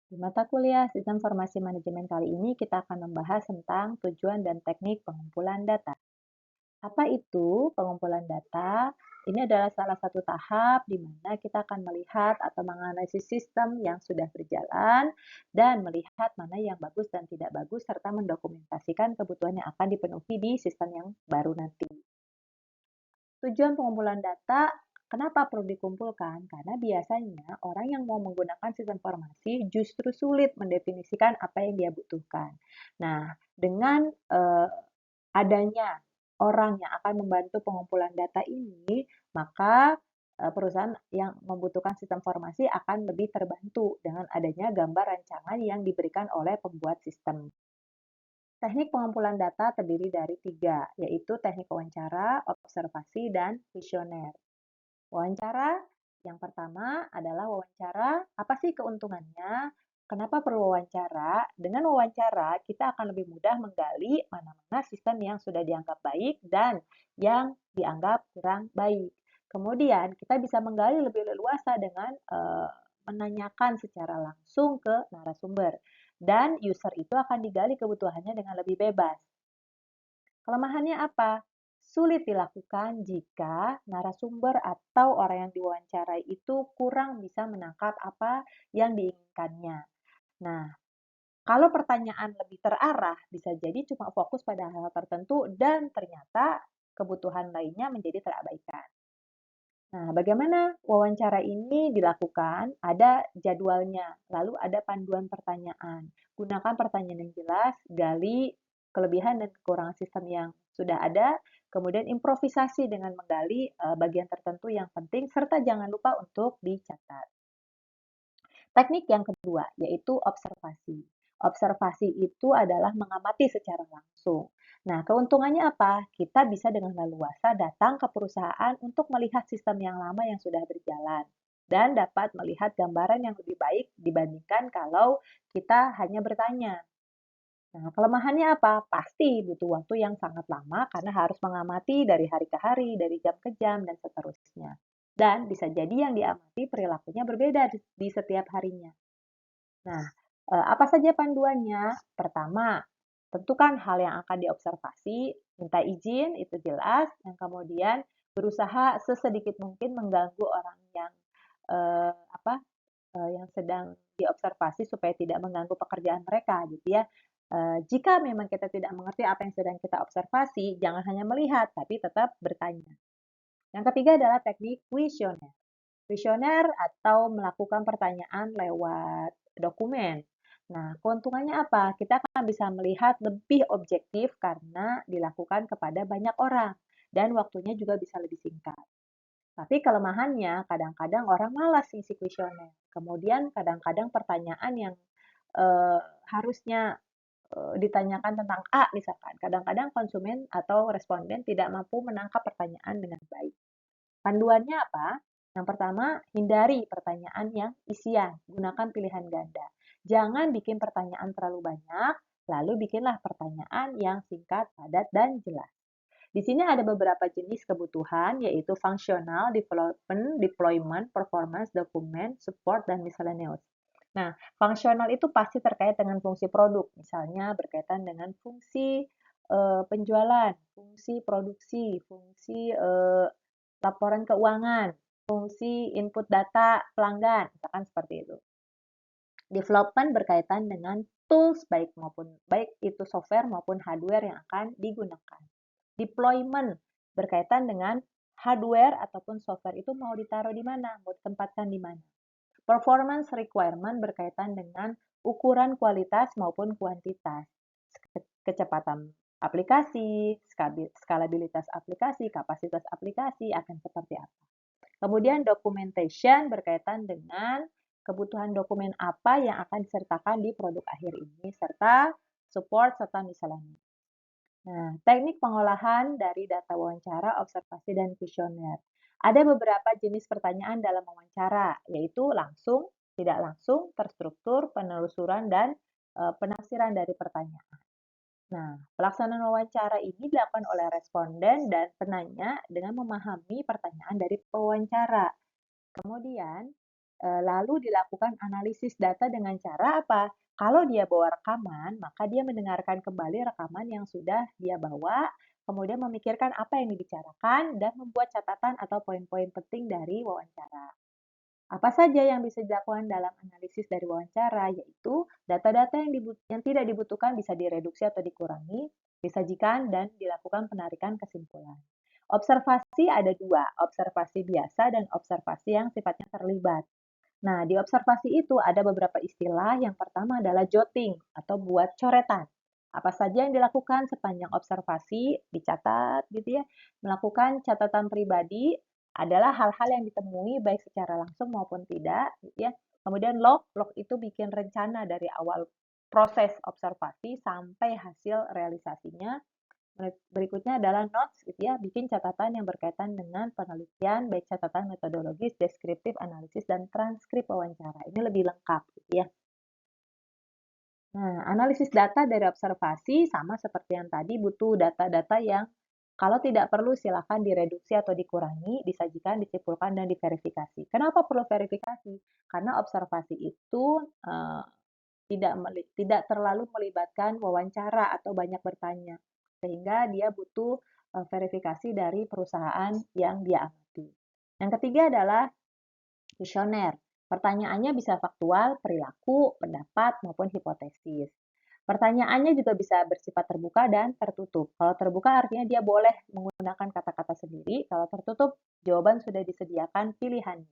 Di mata kuliah Sistem Informasi Manajemen kali ini kita akan membahas tentang tujuan dan teknik pengumpulan data. Apa itu pengumpulan data? Ini adalah salah satu tahap di mana kita akan melihat atau menganalisis sistem yang sudah berjalan dan melihat mana yang bagus dan tidak bagus serta mendokumentasikan kebutuhan yang akan dipenuhi di sistem yang baru nanti. Tujuan pengumpulan data, kenapa perlu dikumpulkan? Karena biasanya orang yang mau menggunakan sistem informasi justru sulit mendefinisikan apa yang dia butuhkan. Nah, dengan adanya orang yang akan membantu pengumpulan data ini, maka perusahaan yang membutuhkan sistem informasi akan lebih terbantu dengan adanya gambar rancangan yang diberikan oleh pembuat sistem. Teknik pengumpulan data terdiri dari 3, yaitu teknik wawancara, observasi, dan kuesioner. Wawancara yang pertama adalah wawancara, apa sih keuntungannya? Kenapa perlu wawancara? Dengan wawancara, kita akan lebih mudah menggali mana-mana sistem yang sudah dianggap baik dan yang dianggap kurang baik. Kemudian, kita bisa menggali lebih leluasa dengan menanyakan secara langsung ke narasumber. Dan user itu akan digali kebutuhannya dengan lebih bebas. Kelemahannya apa? Sulit dilakukan jika narasumber atau orang yang diwawancarai itu kurang bisa menangkap apa yang diinginkannya. Nah, kalau pertanyaan lebih terarah, bisa jadi cuma fokus pada hal tertentu dan ternyata kebutuhan lainnya menjadi terabaikan. Nah, bagaimana wawancara ini dilakukan? Ada jadwalnya, lalu ada panduan pertanyaan. Gunakan pertanyaan yang jelas, gali kelebihan dan kekurangan sistem yang sudah ada, kemudian improvisasi dengan menggali bagian tertentu yang penting, serta jangan lupa untuk dicatat. Teknik yang kedua, yaitu observasi. Observasi itu adalah mengamati secara langsung. Nah, keuntungannya apa? Kita bisa dengan leluasa datang ke perusahaan untuk melihat sistem yang lama yang sudah berjalan dan dapat melihat gambaran yang lebih baik dibandingkan kalau kita hanya bertanya. Nah, kelemahannya apa? Pasti butuh waktu yang sangat lama karena harus mengamati dari hari ke hari, dari jam ke jam, dan seterusnya. Dan bisa jadi yang diamati perilakunya berbeda di setiap harinya. Nah, apa saja panduannya? Pertama, tentukan hal yang akan diobservasi, minta izin, itu jelas, yang kemudian berusaha sesedikit mungkin mengganggu orang yang eh, apa yang sedang diobservasi supaya tidak mengganggu pekerjaan mereka gitu ya. Jika memang kita tidak mengerti apa yang sedang kita observasi, jangan hanya melihat tapi tetap bertanya. Yang ketiga adalah teknik kuesioner. Kuesioner atau melakukan pertanyaan lewat dokumen. Nah, keuntungannya apa? Kita akan bisa melihat lebih objektif karena dilakukan kepada banyak orang dan waktunya juga bisa lebih singkat. Tapi kelemahannya kadang-kadang orang malas ngisi kuesioner. Kemudian kadang-kadang pertanyaan yang eh, harusnya ditanyakan tentang A misalkan, kadang-kadang konsumen atau responden tidak mampu menangkap pertanyaan dengan baik. Panduannya apa? Yang pertama, hindari pertanyaan yang isian, gunakan pilihan ganda. Jangan bikin pertanyaan terlalu banyak, lalu bikinlah pertanyaan yang singkat, padat, dan jelas. Di sini ada beberapa jenis kebutuhan, yaitu functional, development, deployment, performance, dokumen, support, dan miscellaneous. Nah, fungsional itu pasti terkait dengan fungsi produk, misalnya berkaitan dengan fungsi penjualan, fungsi produksi, fungsi laporan keuangan, fungsi input data pelanggan, misalkan seperti itu. Development berkaitan dengan tools baik itu software maupun hardware yang akan digunakan. Deployment berkaitan dengan hardware ataupun software itu mau ditaruh di mana, mau ditempatkan di mana. Performance requirement berkaitan dengan ukuran kualitas maupun kuantitas, kecepatan aplikasi, skalabilitas aplikasi, kapasitas aplikasi akan seperti apa. Kemudian documentation berkaitan dengan kebutuhan dokumen apa yang akan disertakan di produk akhir ini, serta support serta miscellaneous. Nah, teknik pengolahan dari data wawancara, observasi, dan kuesioner. Ada beberapa jenis pertanyaan dalam wawancara, yaitu langsung, tidak langsung, terstruktur, penelusuran, dan penafsiran dari pertanyaan. Nah, pelaksanaan wawancara ini dilakukan oleh responden dan penanya dengan memahami pertanyaan dari pewawancara. Kemudian, lalu dilakukan analisis data dengan cara apa? Kalau dia bawa rekaman, maka dia mendengarkan kembali rekaman yang sudah dia bawa, kemudian memikirkan apa yang dibicarakan dan membuat catatan atau poin-poin penting dari wawancara. Apa saja yang bisa dilakukan dalam analisis dari wawancara, yaitu data-data yang tidak dibutuhkan bisa direduksi atau dikurangi, disajikan, dan dilakukan penarikan kesimpulan. Observasi ada dua, observasi biasa dan observasi yang sifatnya terlibat. Nah, di observasi itu ada beberapa istilah. Yang pertama adalah jotting atau buat coretan. Apa saja yang dilakukan sepanjang observasi, dicatat gitu ya. Melakukan catatan pribadi adalah hal-hal yang ditemui baik secara langsung maupun tidak gitu ya. Kemudian log itu bikin rencana dari awal proses observasi sampai hasil realisasinya. Berikutnya adalah notes gitu ya, bikin catatan yang berkaitan dengan penelitian, baik catatan metodologis, deskriptif, analisis, dan transkrip wawancara. Ini lebih lengkap gitu ya. Nah, analisis data dari observasi sama seperti yang tadi, butuh data-data yang kalau tidak perlu silakan direduksi atau dikurangi, disajikan, disimpulkan, dan diverifikasi. Kenapa perlu verifikasi? Karena observasi itu tidak terlalu melibatkan wawancara atau banyak bertanya, sehingga dia butuh verifikasi dari perusahaan yang dia amati. Yang ketiga adalah kuesioner. Pertanyaannya bisa faktual, perilaku, pendapat, maupun hipotesis. Pertanyaannya juga bisa bersifat terbuka dan tertutup. Kalau terbuka artinya dia boleh menggunakan kata-kata sendiri, kalau tertutup jawaban sudah disediakan pilihannya.